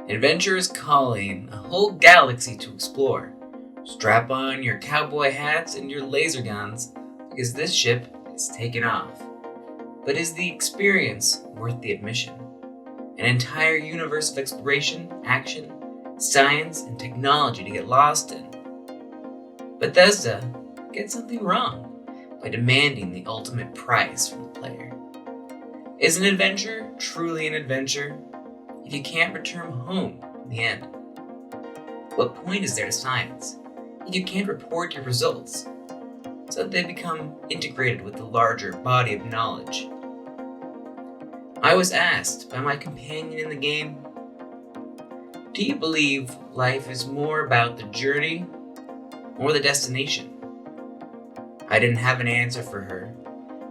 Adventure is calling, a whole galaxy to explore. Strap on your cowboy hats and your laser guns, because this ship is taking off. But is the experience worth the admission? An entire universe of exploration, action, science, and technology to get lost in. Bethesda gets something wrong by demanding the ultimate price from the player. Is an adventure truly an adventure if you can't return home in the end? What point is there to science if you can't report your results so that they become integrated with the larger body of knowledge? I was asked by my companion in the game, do you believe life is more about the journey or the destination? I didn't have an answer for her,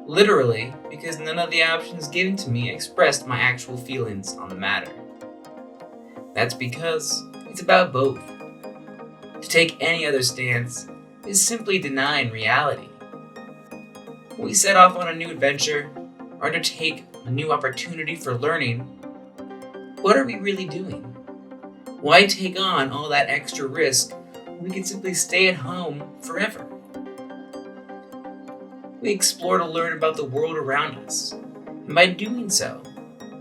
literally because none of the options given to me expressed my actual feelings on the matter. That's because it's about both. To take any other stance is simply denying reality. When we set off on a new adventure or undertake a new opportunity for learning, what are we really doing? Why take on all that extra risk when we can simply stay at home forever? We explore to learn about the world around us, and by doing so,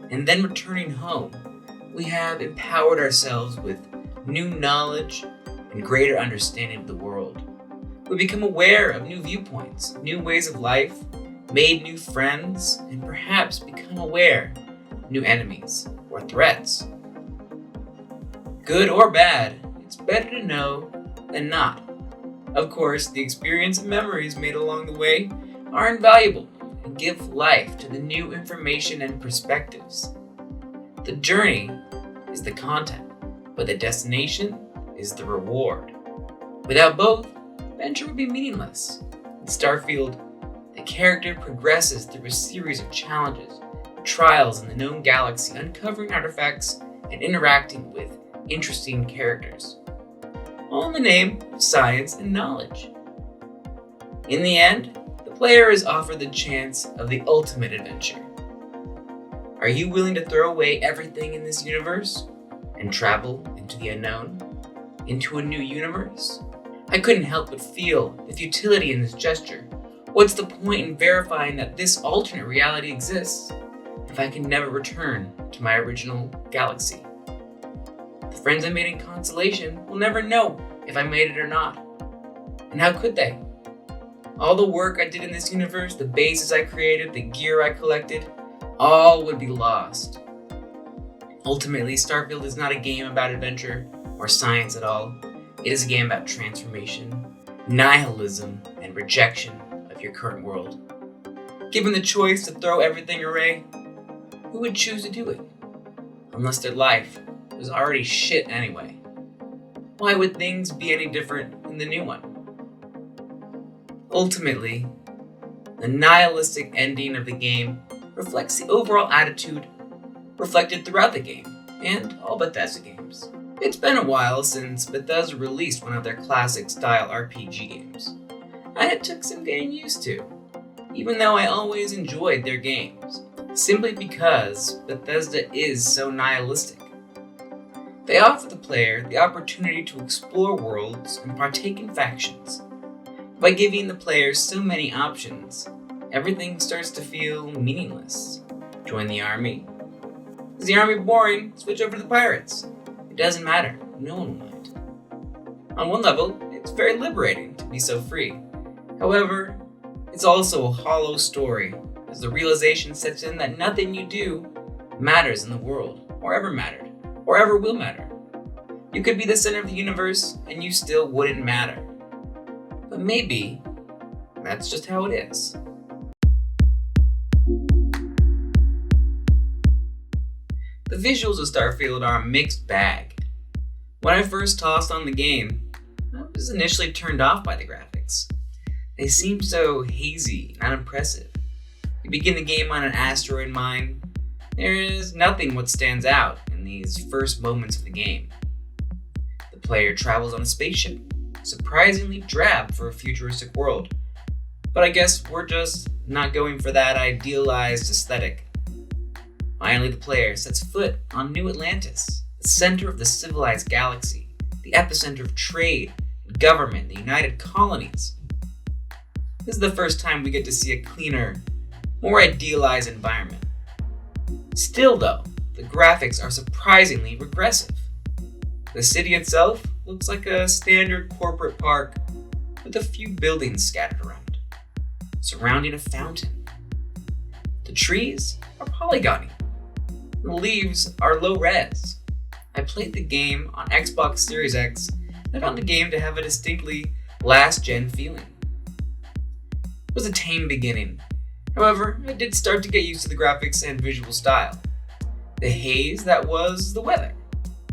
and then returning home, we have empowered ourselves with new knowledge and greater understanding of the world. We become aware of new viewpoints, new ways of life, made new friends, and perhaps become aware of new enemies or threats. Good or bad, it's better to know than not. Of course, the experience and memories made along the way are invaluable and give life to the new information and perspectives. The journey is the content, but the destination is the reward. Without both, adventure would be meaningless. In Starfield, the character progresses through a series of challenges, trials in the known galaxy, uncovering artifacts and interacting with interesting characters, all in the name of science and knowledge. In the end, the player is offered the chance of the ultimate adventure. Are you willing to throw away everything in this universe and travel into the unknown, into a new universe? I couldn't help but feel the futility in this gesture. What's the point in verifying that this alternate reality exists if I can never return to my original galaxy? The friends I made in Constellation will never know if I made it or not. And how could they? All the work I did in this universe, the bases I created, the gear I collected, all would be lost. Ultimately, Starfield is not a game about adventure or science at all. It is a game about transformation, nihilism, and rejection of your current world. Given the choice to throw everything away, who would choose to do it? Unless their life was already shit anyway. Why would things be any different in the new one? Ultimately, the nihilistic ending of the game reflects the overall attitude reflected throughout the game and all Bethesda games. It's been a while since Bethesda released one of their classic style RPG games, and it took some getting used to, even though I always enjoyed their games, simply because Bethesda is so nihilistic. They offer the player the opportunity to explore worlds and partake in factions. By giving the player so many options, everything starts to feel meaningless. Join the army. Is the army boring? Switch over to the pirates. It doesn't matter. No one will mind. On one level, it's very liberating to be so free. However, it's also a hollow story, as the realization sets in that nothing you do matters in the world, or ever mattered, or ever will matter. You could be the center of the universe, and you still wouldn't matter. But maybe that's just how it is. The visuals of Starfield are a mixed bag. When I first tossed on the game, I was initially turned off by the graphics. They seem so hazy and unimpressive. You begin the game on an asteroid mine. There is nothing what stands out in these first moments of the game. The player travels on a spaceship, surprisingly drab for a futuristic world. But I guess we're just not going for that idealized aesthetic. Finally, the player sets foot on New Atlantis, the the center of the civilized galaxy, the epicenter of trade and government, the United Colonies. This is the first time we get to see a cleaner, more idealized environment. Still though, the graphics are surprisingly regressive. The city itself looks like a standard corporate park with a few buildings scattered around, surrounding a fountain. The trees are polygony. The leaves are low res. I played the game on Xbox Series X and I found the game to have a distinctly last-gen feeling. It was a tame beginning. However, I did start to get used to the graphics and visual style. The haze that was the weather.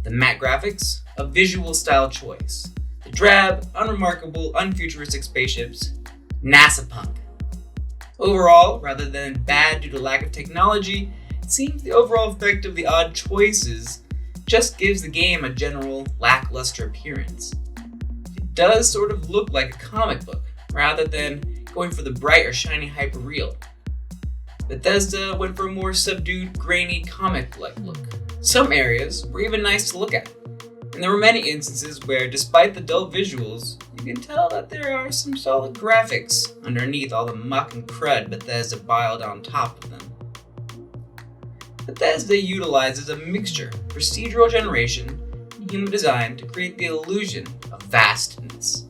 The matte graphics, a visual style choice. The drab, unremarkable, unfuturistic spaceships, NASA punk. Overall, rather than bad due to lack of technology, it seems the overall effect of the odd choices just gives the game a general lackluster appearance. It does sort of look like a comic book, rather than going for the bright or shiny hyperreal. Bethesda went for a more subdued, grainy, comic-like look. Some areas were even nice to look at, and there were many instances where, despite the dull visuals, you can tell that there are some solid graphics underneath all the muck and crud Bethesda piled on top of them. Bethesda utilizes a mixture of procedural generation and human design to create the illusion of vastness.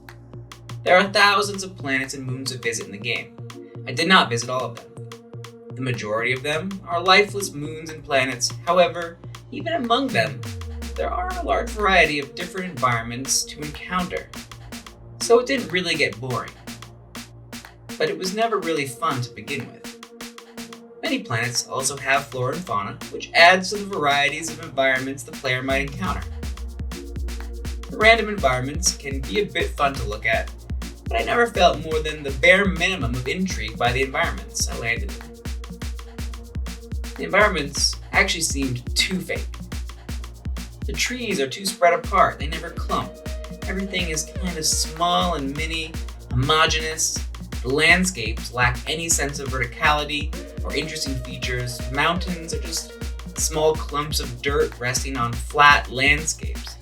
There are thousands of planets and moons to visit in the game. I did not visit all of them. The majority of them are lifeless moons and planets. However, even among them, there are a large variety of different environments to encounter. So it didn't really get boring. But it was never really fun to begin with. Many planets also have flora and fauna, which adds to the varieties of environments the player might encounter. The random environments can be a bit fun to look at, but I never felt more than the bare minimum of intrigue by the environments I landed in. The environments actually seemed too fake. The trees are too spread apart, they never clump. Everything is kind of small and mini, homogeneous. The landscapes lack any sense of verticality or interesting features. Mountains are just small clumps of dirt resting on flat landscapes.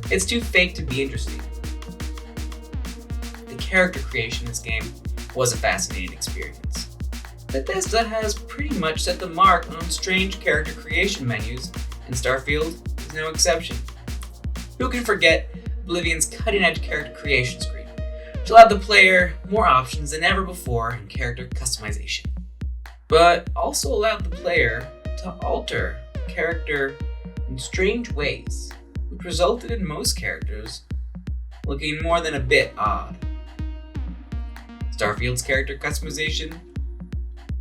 It's too fake to be interesting. The character creation in this game was a fascinating experience. Bethesda has pretty much set the mark on strange character creation menus, and Starfield is no exception. Who can forget Oblivion's cutting-edge character creation screen, which allowed the player more options than ever before in character customization, but also allowed the player to alter the character in strange ways, which resulted in most characters looking more than a bit odd. Starfield's character customization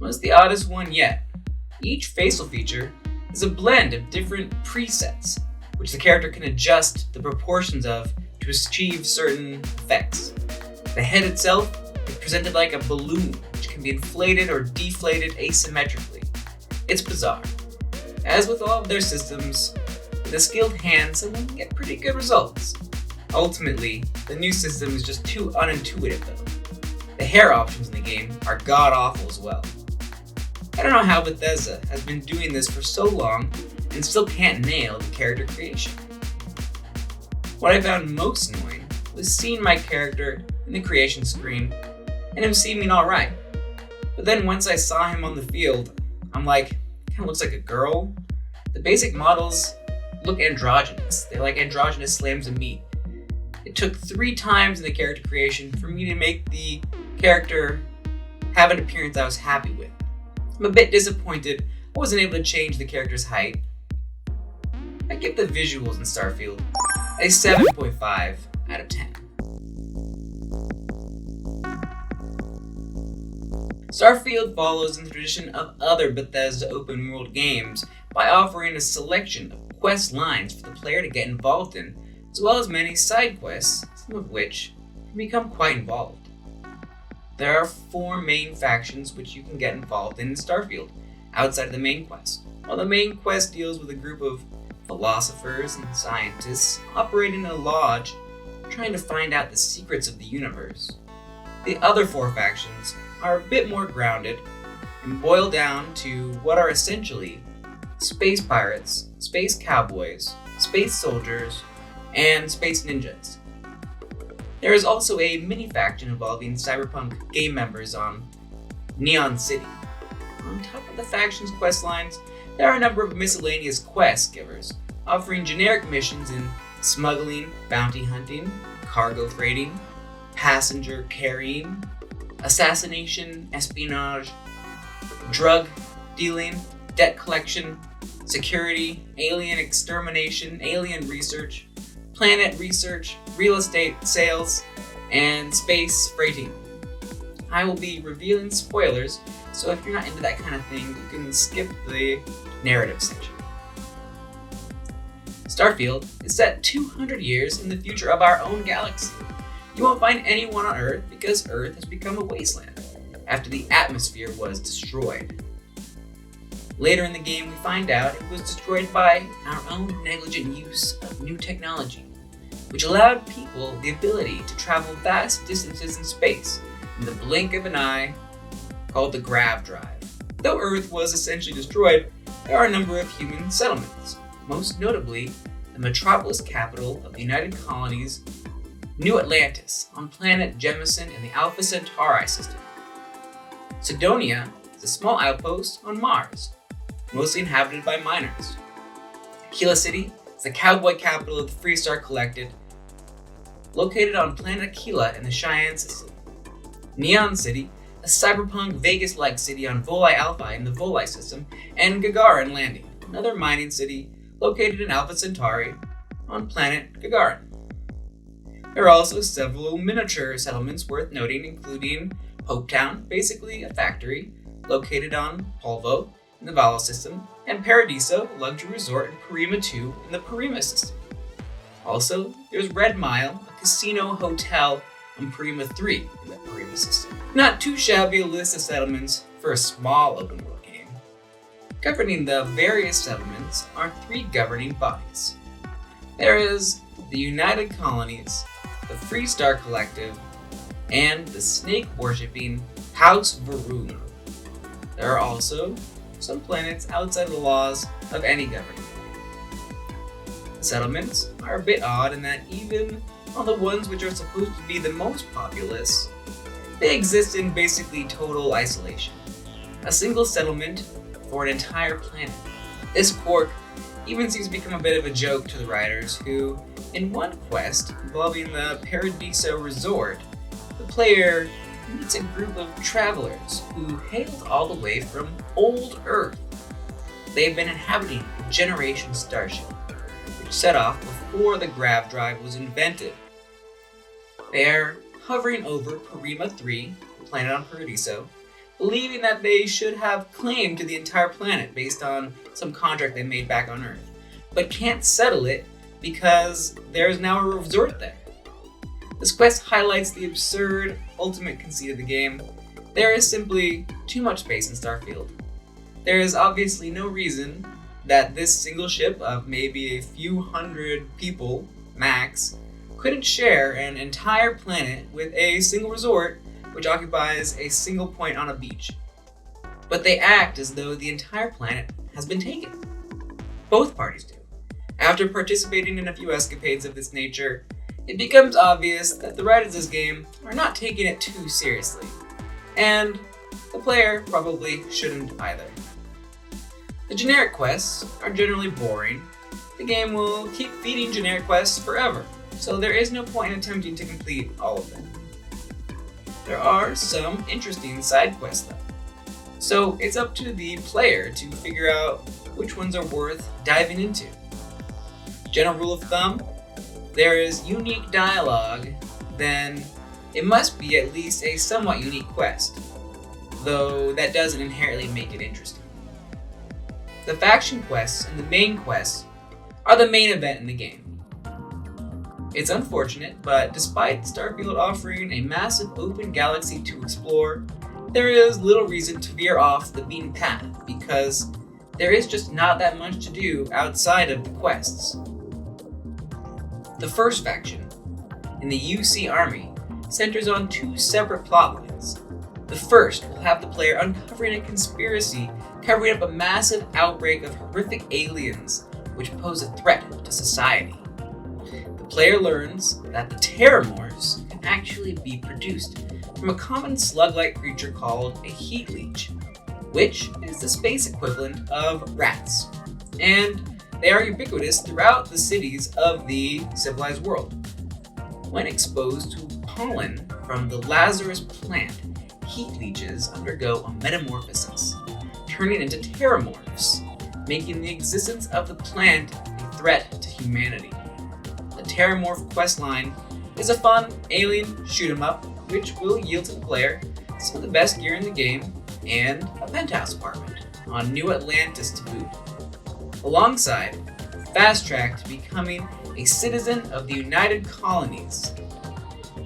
was the oddest one yet. Each facial feature is a blend of different presets, which the character can adjust the proportions of to achieve certain effects. The head itself is presented like a balloon, which can be inflated or deflated asymmetrically. It's bizarre. As with all of their systems, with a skilled hand, someone can get pretty good results. Ultimately, the new system is just too unintuitive though. The hair options in the game are god-awful as well. I don't know how Bethesda has been doing this for so long and still can't nail the character creation. What I found most annoying was seeing my character in the creation screen and him seeming alright. But then once I saw him on the field, I'm like, kinda looks like a girl. The basic models look androgynous. They're like androgynous slams of meat. It took 3 times in the character creation for me to make the character have an appearance I was happy with. I'm a bit disappointed I wasn't able to change the character's height. I give the visuals in Starfield a 7.5 out of 10. Starfield follows in the tradition of other Bethesda open world games by offering a selection of quest lines for the player to get involved in, as well as many side quests, some of which can become quite involved. There are 4 main factions which you can get involved in Starfield, outside of the main quest. While the main quest deals with a group of philosophers and scientists operating in a lodge, trying to find out the secrets of the universe. The other 4 factions are a bit more grounded and boil down to what are essentially space pirates, space cowboys, space soldiers, and space ninjas. There is also a mini-faction involving cyberpunk game members on Neon City. On top of the faction's questlines, there are a number of miscellaneous quest givers, offering generic missions in smuggling, bounty hunting, cargo freighting, passenger carrying, assassination, espionage, drug dealing, debt collection, security, alien extermination, alien research, planet research, real estate sales, and space freighting. I will be revealing spoilers, so if you're not into that kind of thing, you can skip the narrative section. Starfield is set 200 years in the future of our own galaxy. You won't find anyone on Earth because Earth has become a wasteland after the atmosphere was destroyed. Later in the game, we find out it was destroyed by our own negligent use of new technology, which allowed people the ability to travel vast distances in space in the blink of an eye, called the grav drive. Though Earth was essentially destroyed, there are a number of human settlements, most notably the metropolis capital of the United Colonies, New Atlantis, on planet Jemison in the Alpha Centauri system. Cydonia is a small outpost on Mars, mostly inhabited by miners. Aquila City is the cowboy capital of the Freestar Collective, located on planet Aquila in the Cheyenne system. Neon City, a cyberpunk Vegas-like city on Voli Alpha in the Voli system, and Gagarin Landing, another mining city located in Alpha Centauri on planet Gagarin. There are also several miniature settlements worth noting, including Hopetown, basically a factory, located on Polvo in the Vala system, and Paradiso, a luxury resort in Parima 2 in the Parima system. Also, there's Red Mile, a casino hotel on Parima 3 in the Parima system. Not too shabby a list of settlements for a small open world game. Governing the various settlements are 3 governing bodies. There is the United Colonies, the Freestar Collective, and the snake-worshipping House Varun. There are also some planets outside of the laws of any governing body. The settlements are a bit odd in that even on the ones which are supposed to be the most populous, they exist in basically total isolation. A single settlement for an entire planet. This quirk even seems to become a bit of a joke to the writers who, in one quest involving the Paradiso Resort, the player meets a group of travelers who hailed all the way from old Earth. They've been inhabiting a generation starship, which set off before the grav drive was invented. They're hovering over Parima 3, the planet on Paradiso, believing that they should have claim to the entire planet based on some contract they made back on Earth, but can't settle it because there is now a resort there. This quest highlights the absurd ultimate conceit of the game. There is simply too much space in Starfield. There is obviously no reason that this single ship of maybe a few hundred people, max, couldn't share an entire planet with a single resort which occupies a single point on a beach. But they act as though the entire planet has been taken. Both parties do. After participating in a few escapades of this nature, it becomes obvious that the writers of this game are not taking it too seriously, and the player probably shouldn't either. The generic quests are generally boring. The game will keep feeding generic quests forever, so there is no point in attempting to complete all of them. There are some interesting side quests though, so it's up to the player to figure out which ones are worth diving into. General rule of thumb: there is unique dialogue, then it must be at least a somewhat unique quest, though that doesn't inherently make it interesting. The faction quests and the main quests are the main event in the game. It's unfortunate, but despite Starfield offering a massive open galaxy to explore, there is little reason to veer off the beaten path because there is just not that much to do outside of the quests. The first faction, in the UC Army, centers on 2 separate plotlines. The first will have the player uncovering a conspiracy covering up a massive outbreak of horrific aliens which pose a threat to society. The player learns that the terramorphs can actually be produced from a common slug-like creature called a heat leech, which is the space equivalent of rats, and they are ubiquitous throughout the cities of the civilized world. When exposed to pollen from the Lazarus plant, heat leeches undergo a metamorphosis, turning into terramorphs, making the existence of the plant a threat to humanity. The Terramorph questline is a fun alien shoot-'em-up which will yield to the player some of the best gear in the game and a penthouse apartment on New Atlantis to boot, alongside fast track to becoming a citizen of the United Colonies.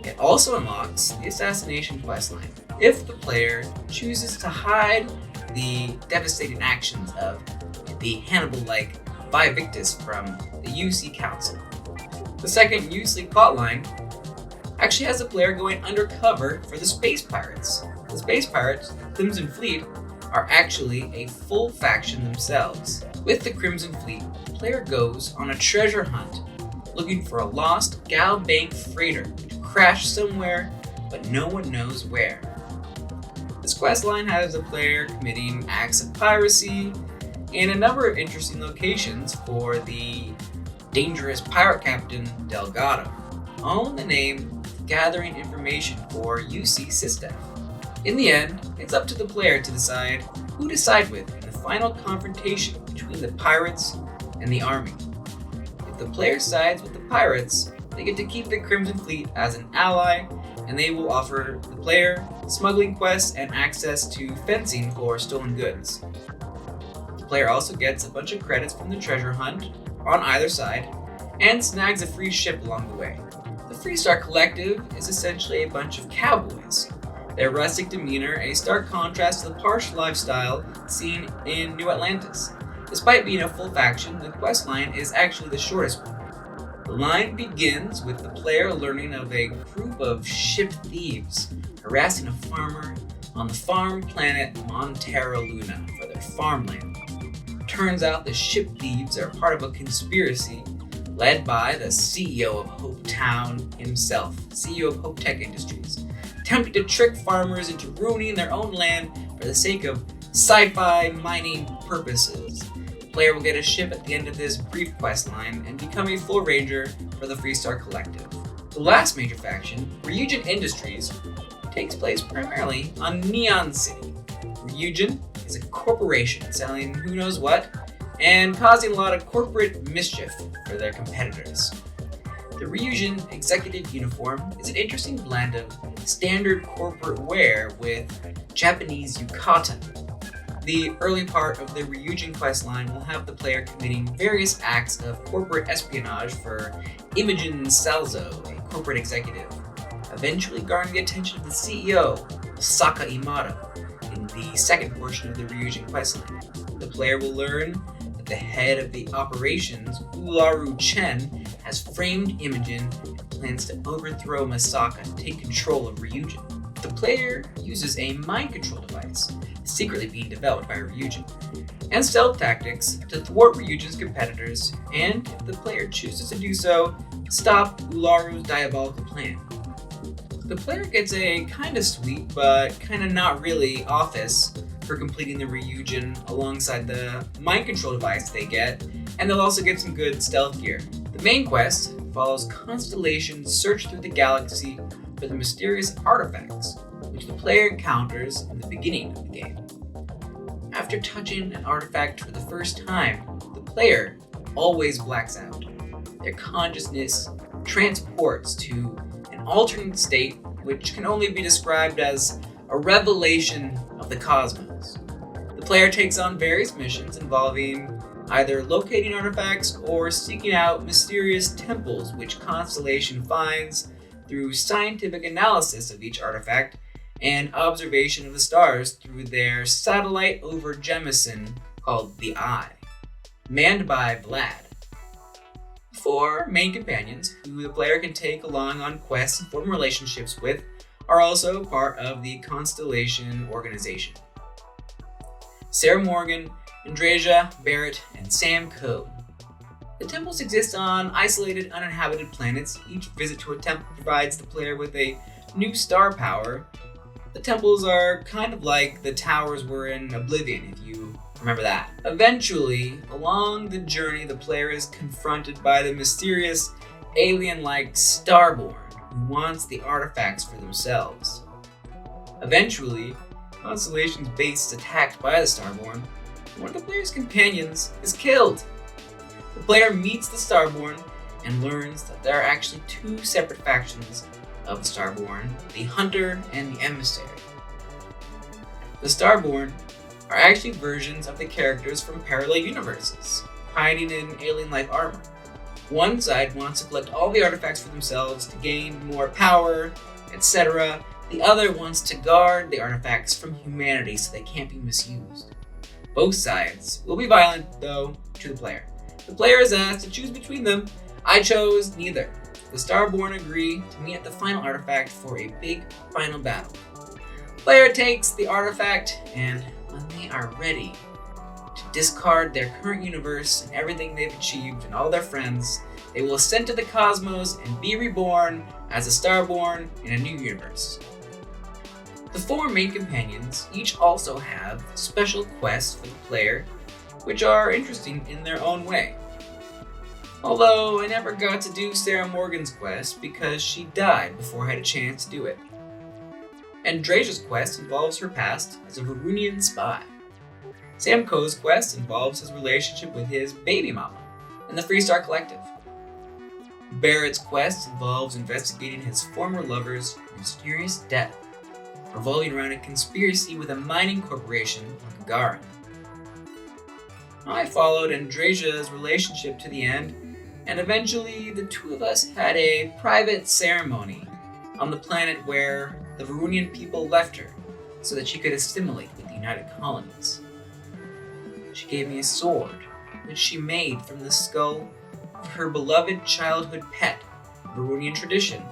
It also unlocks the assassination questline if the player chooses to hide the devastating actions of the Hannibal-like Vivictus from the UC Council. The second UC plotline actually has the player going undercover for the Space Pirates. The Space Pirates, Crimson Fleet, are actually a full faction themselves. With the Crimson Fleet, the player goes on a treasure hunt, looking for a lost Gal Bank freighter which crashed somewhere, but no one knows where. This questline has the player committing acts of piracy and a number of interesting locations for the dangerous pirate captain Delgado, all in the name of gathering information for UC System. In the end, it's up to the player to decide who to side with in the final confrontation between the pirates and the army. If the player sides with the pirates, they get to keep the Crimson Fleet as an ally, and they will offer the player smuggling quests and access to fencing for stolen goods. The player also gets a bunch of credits from the treasure hunt on either side, and snags a free ship along the way. The Freestar Collective is essentially a bunch of cowboys. Their rustic demeanor a stark contrast to the harsh lifestyle seen in New Atlantis. Despite being a full faction, the questline is actually the shortest one. The line begins with the player learning of a group of ship thieves harassing a farmer on the farm planet Montera Luna for their farmland. Turns out the ship thieves are part of a conspiracy led by the CEO of Hope Town himself, CEO of Hope Tech Industries, attempting to trick farmers into ruining their own land for the sake of sci-fi mining purposes. The player will get a ship at the end of this brief quest line and become a full ranger for the Freestar Collective. The last major faction, Ryujin Industries, takes place primarily on Neon City. Ryujin is a corporation selling who knows what and causing a lot of corporate mischief for their competitors. The Ryujin executive uniform is an interesting blend of standard corporate wear with Japanese yukata. The early part of the Ryujin questline will have the player committing various acts of corporate espionage for Imogen Salzo, a corporate executive, eventually garnering the attention of the CEO, Saka Imada, in the second portion of the Ryujin questline. The player will learn that the head of the operations, Ularu Chen, has framed Imogen and plans to overthrow Masaka and take control of Ryujin. The player uses a mind control device, secretly being developed by Ryujin, and stealth tactics to thwart Ryujin's competitors, and if the player chooses to do so, stop Ularu's diabolical plan. The player gets a kinda sweet, but kinda not really office for completing the Ryujin alongside the mind control device they get, and they'll also get some good stealth gear. The main quest follows Constellation's search through the galaxy for the mysterious artifacts, which the player encounters in the beginning of the game. After touching an artifact for the first time, the player always blacks out. Their consciousness transports to an alternate state which can only be described as a revelation of the cosmos. The player takes on various missions involving either locating artifacts or seeking out mysterious temples which Constellation finds through scientific analysis of each artifact and observation of the stars through their satellite over Jemison called the Eye, manned by Vlad. 4 main companions, who the player can take along on quests and form relationships with, are also part of the Constellation organization. Sarah Morgan, Andreja Barrett, and Sam Coe. The temples exist on isolated, uninhabited planets. Each visit to a temple provides the player with a new star power. The temples are kind of like the towers were in Oblivion, if you remember that. Eventually, along the journey, the player is confronted by the mysterious, alien-like Starborn, who wants the artifacts for themselves. Eventually, Constellation's base is attacked by the Starborn, and one of the player's companions is killed. The player meets the Starborn and learns that there are actually two separate factions of the Starborn, the Hunter and the Emissary. The Starborn are actually versions of the characters from parallel universes, hiding in alien-like armor. One side wants to collect all the artifacts for themselves to gain more power, etc. The other wants to guard the artifacts from humanity so they can't be misused. Both sides will be violent, though, to the player. The player is asked to choose between them. I chose neither. The Starborn agree to meet at the final artifact for a big final battle. The player takes the artifact, and when they are ready to discard their current universe and everything they've achieved and all their friends, they will ascend to the cosmos and be reborn as a Starborn in a new universe. The four main companions each also have special quests for the player, which are interesting in their own way. Although I never got to do Sarah Morgan's quest because she died before I had a chance to do it. Andresia's quest involves her past as a Varunian spy. Sam Coe's quest involves his relationship with his baby mama and the Freestar Collective. Barrett's quest involves investigating his former lover's mysterious death, revolving around a conspiracy with a mining corporation on Gagarin. I followed Andresia's relationship to the end, and eventually the two of us had a private ceremony on the planet where the Varunian people left her so that she could assimilate with the United Colonies. She gave me a sword, which she made from the skull of her beloved childhood pet, Varunian tradition,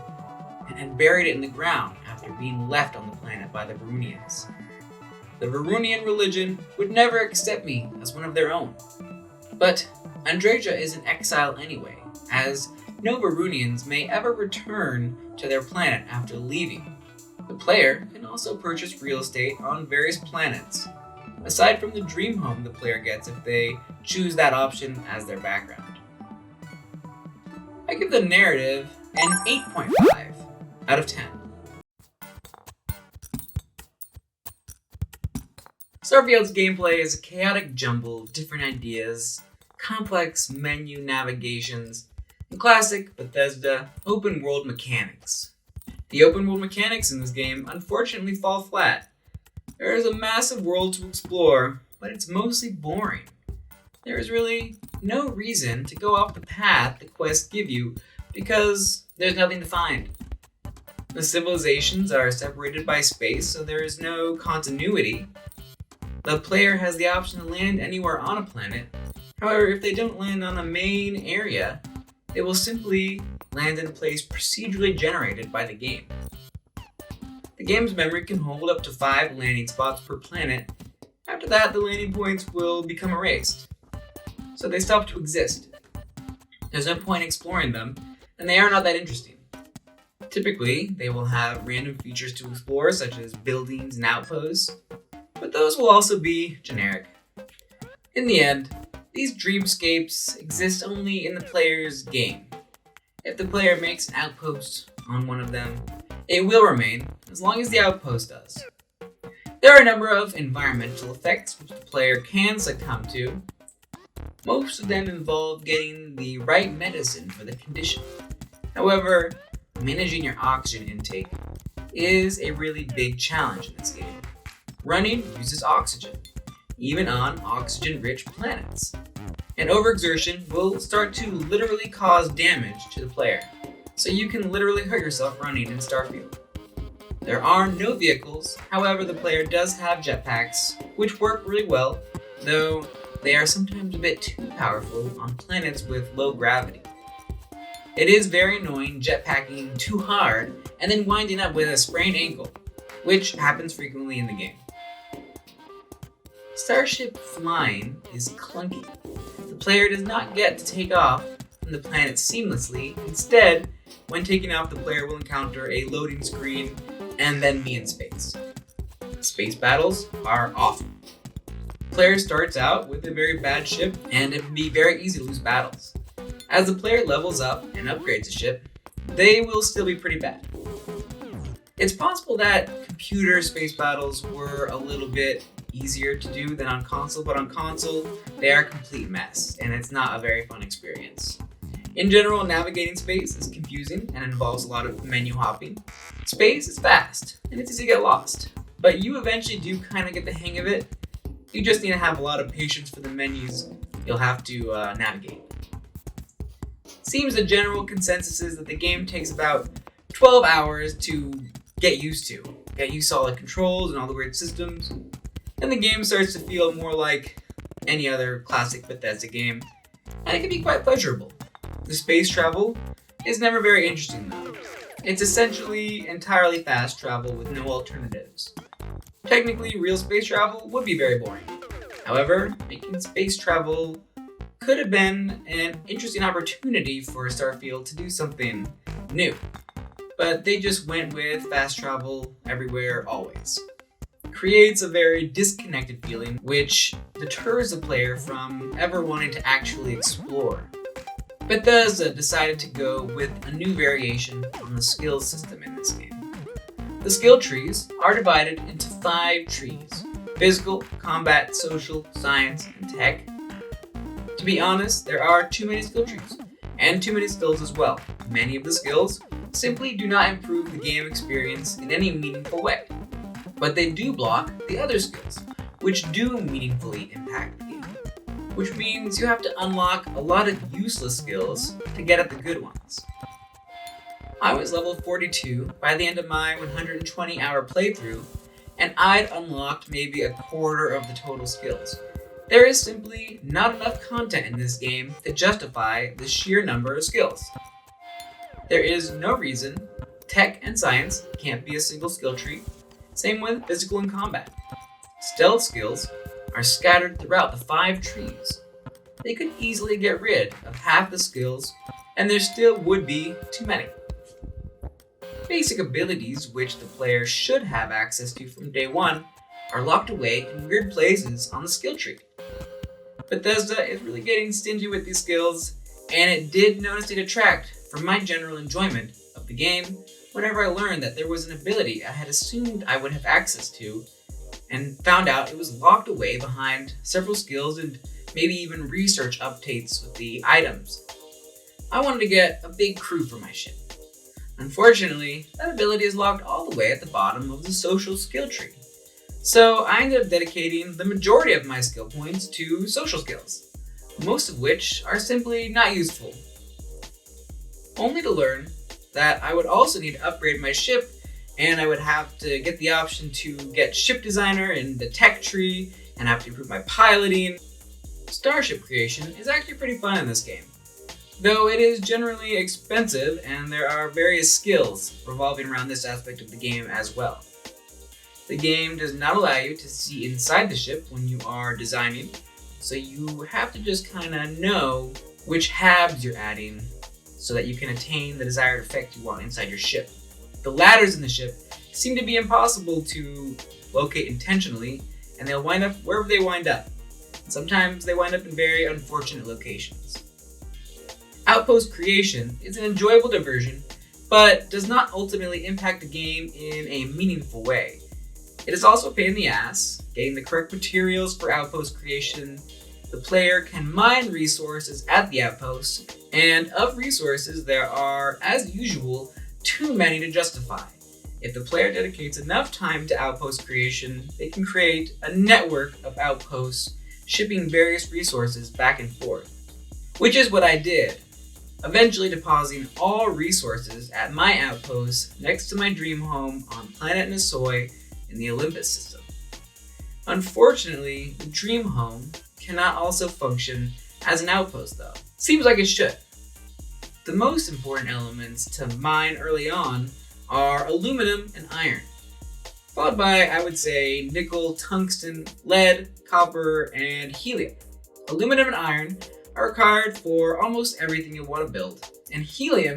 and had buried it in the ground after being left on the planet by the Varunians. The Varunian religion would never accept me as one of their own. But Andresia is in exile anyway, as no Varunians may ever return to their planet after leaving. The player can also purchase real estate on various planets, aside from the dream home the player gets if they choose that option as their background. I give the narrative an 8.5 out of 10. Starfield's gameplay is a chaotic jumble of different ideas, complex menu navigations, and classic Bethesda open-world mechanics. The open-world mechanics in this game unfortunately fall flat. There is a massive world to explore, but it's mostly boring. There is really no reason to go off the path the quests give you because there's nothing to find. The civilizations are separated by space, so there is no continuity. The player has the option to land anywhere on a planet. However, if they don't land on a main area, they will simply land in a place procedurally generated by the game. The game's memory can hold up to 5 landing spots per planet. After that, the landing points will become erased, so they stop to exist. There's no point exploring them, and they are not that interesting. Typically, they will have random features to explore, such as buildings and outposts, but those will also be generic. In the end, these dreamscapes exist only in the player's game. If the player makes an outpost on one of them, it will remain as long as the outpost does. There are a number of environmental effects which the player can succumb to. Most of them involve getting the right medicine for the condition. However, managing your oxygen intake is a really big challenge in this game. Running uses oxygen, even on oxygen-rich planets. And overexertion will start to literally cause damage to the player, so you can literally hurt yourself running in Starfield. There are no vehicles, however the player does have jetpacks, which work really well, though they are sometimes a bit too powerful on planets with low gravity. It is very annoying jetpacking too hard and then winding up with a sprained ankle, which happens frequently in the game. Starship flying is clunky. the player does not get to take off from the planet seamlessly. Instead, when taking off, the player will encounter a loading screen and then be in space. Space battles are awful. The player starts out with a very bad ship, and it can be very easy to lose battles. As the player levels up and upgrades a ship, they will still be pretty bad. It's possible that computer space battles were a little bit easier to do than on console, but on console, they are a complete mess, and it's not a very fun experience. In general, navigating space is confusing and involves a lot of menu hopping. Space is fast, and it's easy to get lost, but you eventually do kind of get the hang of it. You just need to have a lot of patience for the menus you'll have to navigate. Seems the general consensus is that the game takes about 12 hours to get used to all the controls and all the weird systems, and the game starts to feel more like any other classic Bethesda game, and it can be quite pleasurable. The space travel is never very interesting though. It's essentially entirely fast travel with no alternatives. Technically, real space travel would be very boring. However, making space travel could have been an interesting opportunity for Starfield to do something new. But they just went with fast travel everywhere, always. It creates a very disconnected feeling, which deters the player from ever wanting to actually explore. Bethesda decided to go with a new variation on the skills system in this game. The skill trees are divided into 5 trees: physical, combat, social, science, and tech. To be honest, there are too many skill trees, and too many skills as well. Many of the skills simply do not improve the game experience in any meaningful way, but they do block the other skills, which do meaningfully impact the game, which means you have to unlock a lot of useless skills to get at the good ones. I was level 42 by the end of my 120-hour playthrough, and I'd unlocked maybe a quarter of the total skills. There is simply not enough content in this game to justify the sheer number of skills. There is no reason tech and science can't be a single skill tree. Same with physical and combat. Stealth skills are scattered throughout the 5 trees. They could easily get rid of half the skills, and there still would be too many. Basic abilities which the player should have access to from day one are locked away in weird places on the skill tree. Bethesda is really getting stingy with these skills, and it did notice they detract from my general enjoyment of the game whenever I learned that there was an ability I had assumed I would have access to, and found out it was locked away behind several skills and maybe even research updates with the items. I wanted to get a big crew for my ship. Unfortunately, that ability is locked all the way at the bottom of the social skill tree. So I ended up dedicating the majority of my skill points to social skills, most of which are simply not useful. Only to learn that I would also need to upgrade my ship, and I would have to get the option to get ship designer in the tech tree, and have to improve my piloting. Starship creation is actually pretty fun in this game, though it is generally expensive, and there are various skills revolving around this aspect of the game as well. The game does not allow you to see inside the ship when you are designing, so you have to just kind of know which halves you're adding so that you can attain the desired effect you want inside your ship. The ladders in the ship seem to be impossible to locate intentionally, and they'll wind up wherever they wind up. Sometimes they wind up in very unfortunate locations. Outpost creation is an enjoyable diversion, but does not ultimately impact the game in a meaningful way. It is also a pain in the ass, getting the correct materials for outpost creation. The player can mine resources at the outpost, and of resources there are, as usual, too many to justify. If the player dedicates enough time to outpost creation, they can create a network of outposts, shipping various resources back and forth. Which is what I did, eventually depositing all resources at my outpost next to my dream home on planet Nisoi in the Olympus system. Unfortunately, the dream home cannot also function as an outpost though. Seems like it should. The most important elements to mine early on are aluminum and iron, followed by, I would say, nickel, tungsten, lead, copper, and helium. Aluminum and iron are required for almost everything you want to build, and helium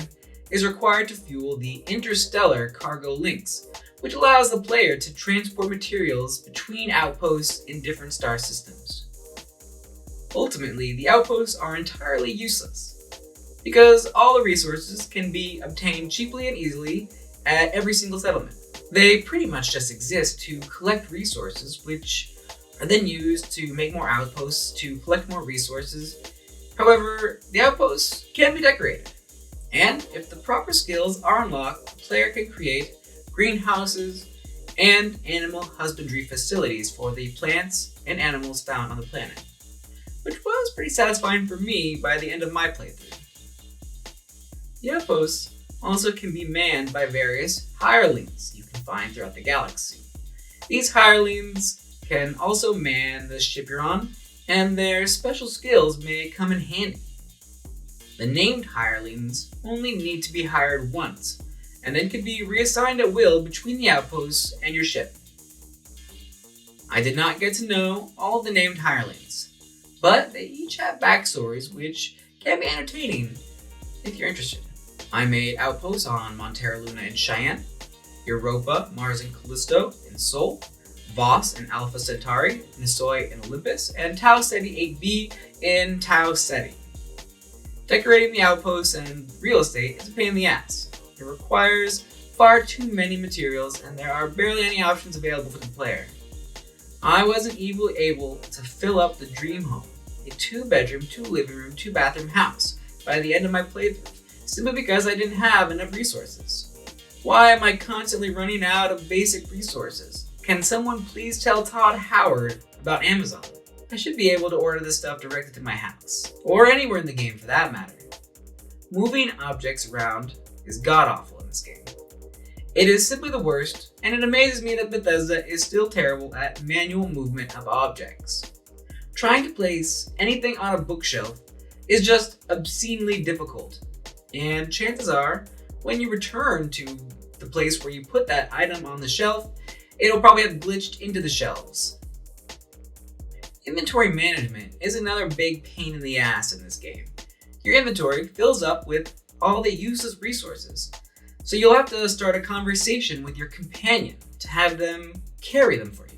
is required to fuel the interstellar cargo links, which allows the player to transport materials between outposts in different star systems. Ultimately, the outposts are entirely useless, because all the resources can be obtained cheaply and easily at every single settlement. They pretty much just exist to collect resources, which are then used to make more outposts to collect more resources. However, the outposts can be decorated, and if the proper skills are unlocked, the player can create greenhouses and animal husbandry facilities for the plants and animals found on the planet, which was pretty satisfying for me by the end of my playthrough. The outposts also can be manned by various hirelings you can find throughout the galaxy. These hirelings can also man the ship you're on, and their special skills may come in handy. The named hirelings only need to be hired once, and then can be reassigned at will between the outposts and your ship. I did not get to know all of the named hirelings, but they each have backstories which can be entertaining if you're interested. I made outposts on Montera Luna and Cheyenne, Europa, Mars and Callisto in Sol, Voss and Alpha Centauri, Nisoi and Olympus, and Tau Ceti 8b in Tau Ceti. Decorating the outposts and real estate is a pain in the ass. It requires far too many materials, and there are barely any options available for the player. I wasn't even able to fill up the dream home, a 2-bedroom, 2-living room, 2-bathroom house, by the end of my playthrough, simply because I didn't have enough resources. Why am I constantly running out of basic resources? Can someone please tell Todd Howard about Amazon? I should be able to order this stuff directly to my house, or anywhere in the game for that matter. Moving objects around is god-awful in this game. It is simply the worst, and it amazes me that Bethesda is still terrible at manual movement of objects. Trying to place anything on a bookshelf is just obscenely difficult, and chances are, when you return to the place where you put that item on the shelf, it'll probably have glitched into the shelves. Inventory management is another big pain in the ass in this game. Your inventory fills up with all the useless resources, so you'll have to start a conversation with your companion to have them carry them for you.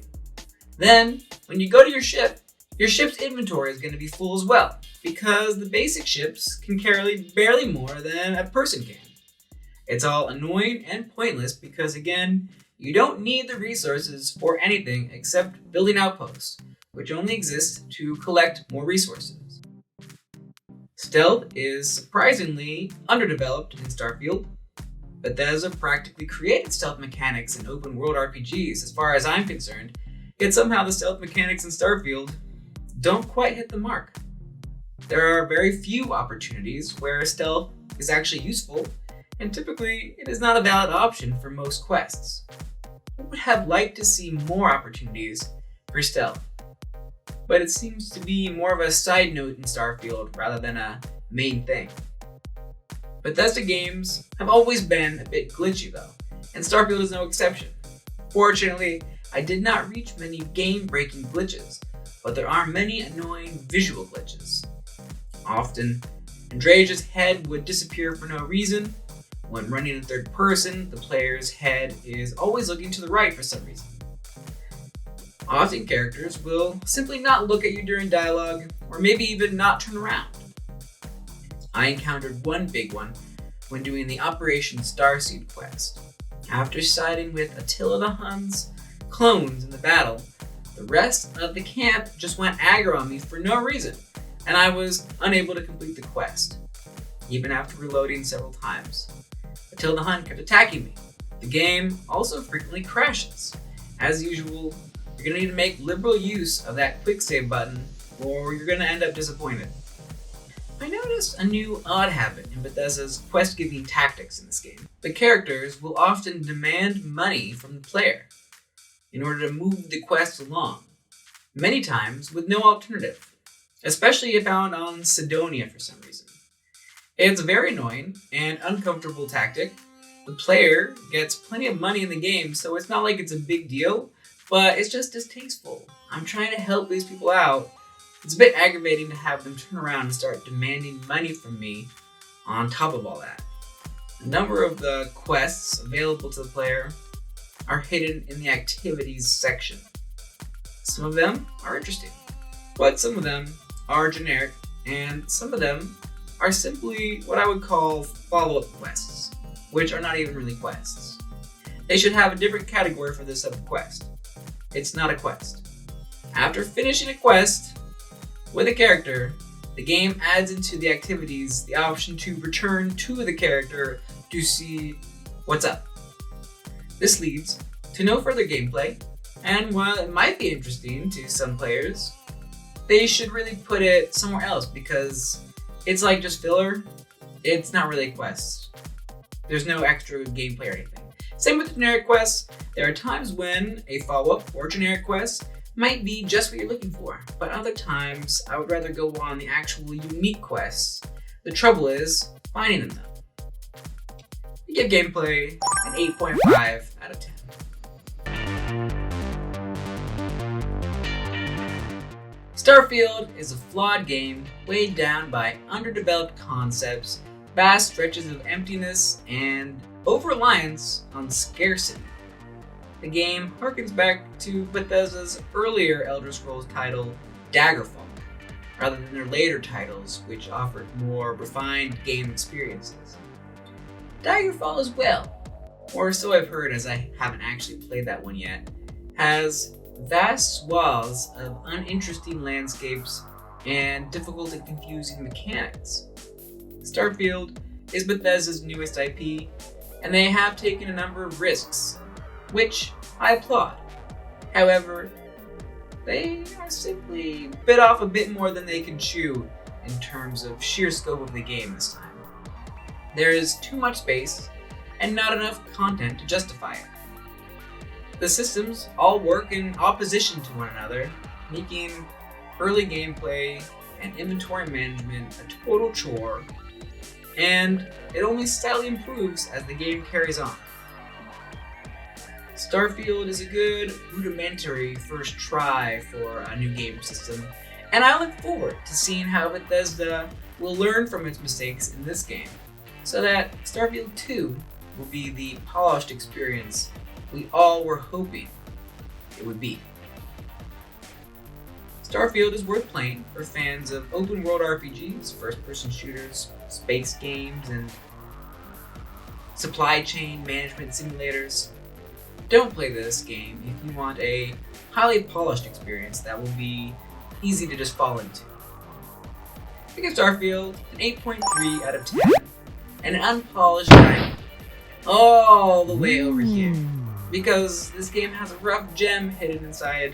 Then, when you go to your ship's inventory is going to be full as well, because the basic ships can carry barely more than a person can. It's all annoying and pointless because, again, you don't need the resources for anything except building outposts, which only exist to collect more resources. Stealth is surprisingly underdeveloped in Starfield. Bethesda practically created stealth mechanics in open world RPGs as far as I'm concerned, yet somehow the stealth mechanics in Starfield don't quite hit the mark. There are very few opportunities where stealth is actually useful, and typically it is not a valid option for most quests. I would have liked to see more opportunities for stealth, but it seems to be more of a side note in Starfield rather than a main thing. Bethesda games have always been a bit glitchy though, and Starfield is no exception. Fortunately, I did not reach many game-breaking glitches, but there are many annoying visual glitches. Often, Andrea's head would disappear for no reason. When running in third person, the player's head is always looking to the right for some reason. Often characters will simply not look at you during dialogue, or maybe even not turn around. I encountered one big one when doing the Operation Starseed quest. After siding with Attila the Hun's clones in the battle, the rest of the camp just went aggro on me for no reason, and I was unable to complete the quest, even after reloading several times. Attila the Hun kept attacking me. The game also frequently crashes. As usual, you're going to need to make liberal use of that quick save button, or you're going to end up disappointed. I noticed a new odd habit in Bethesda's quest-giving tactics in this game. The characters will often demand money from the player in order to move the quest along, many times with no alternative, especially if found on Sidonia for some reason. It's a very annoying and uncomfortable tactic. The player gets plenty of money in the game, so it's not like it's a big deal, but it's just distasteful. I'm trying to help these people out, It's a bit aggravating to have them turn around and start demanding money from me on top of all that. A number of the quests available to the player are hidden in the activities section. Some of them are interesting, but some of them are generic, and some of them are simply what I would call follow-up quests, which are not even really quests. They should have a different category for this type of quest. It's not a quest. After finishing a quest with a character, the game adds into the activities the option to return to the character to see what's up. This leads to no further gameplay, and while it might be interesting to some players, they should really put it somewhere else because it's like just filler. It's not really a quest. There's no extra gameplay or anything. Same with generic quests. There are times when a follow-up or generic quest might be just what you're looking for, but other times I would rather go on the actual unique quests. The trouble is finding them though. We give gameplay an 8.5 out of 10. Starfield is a flawed game weighed down by underdeveloped concepts, vast stretches of emptiness, and over-reliance on scarcity. The game harkens back to Bethesda's earlier Elder Scrolls title, Daggerfall, rather than their later titles, which offered more refined game experiences. Daggerfall as well, or so I've heard as I haven't actually played that one yet, has vast swaths of uninteresting landscapes and difficult and confusing mechanics. Starfield is Bethesda's newest IP, and they have taken a number of risks, which I applaud. However, they are simply bit off a bit more than they can chew in terms of sheer scope of the game this time. There is too much space and not enough content to justify it. The systems all work in opposition to one another, making early gameplay and inventory management a total chore, and it only slightly improves as the game carries on. Starfield is a good rudimentary first try for a new game system, and I look forward to seeing how Bethesda will learn from its mistakes in this game, so that Starfield 2 will be the polished experience we all were hoping it would be. Starfield is worth playing for fans of open world RPGs, first-person shooters, space games, and supply chain management simulators. Don't play this game if you want a highly polished experience that will be easy to just fall into. I give Starfield an 8.3 out of 10 and an unpolished 9 all the way over here, because this game has a rough gem hidden inside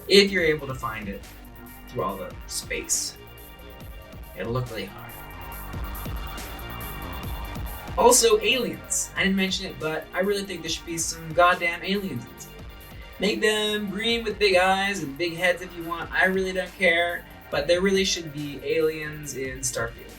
if you're able to find it through all the space. It'll look really hard. Also, aliens. I didn't mention it, but I really think there should be some goddamn aliens in this game. Make them green with big eyes and big heads if you want. I really don't care, but there really should be aliens in Starfield.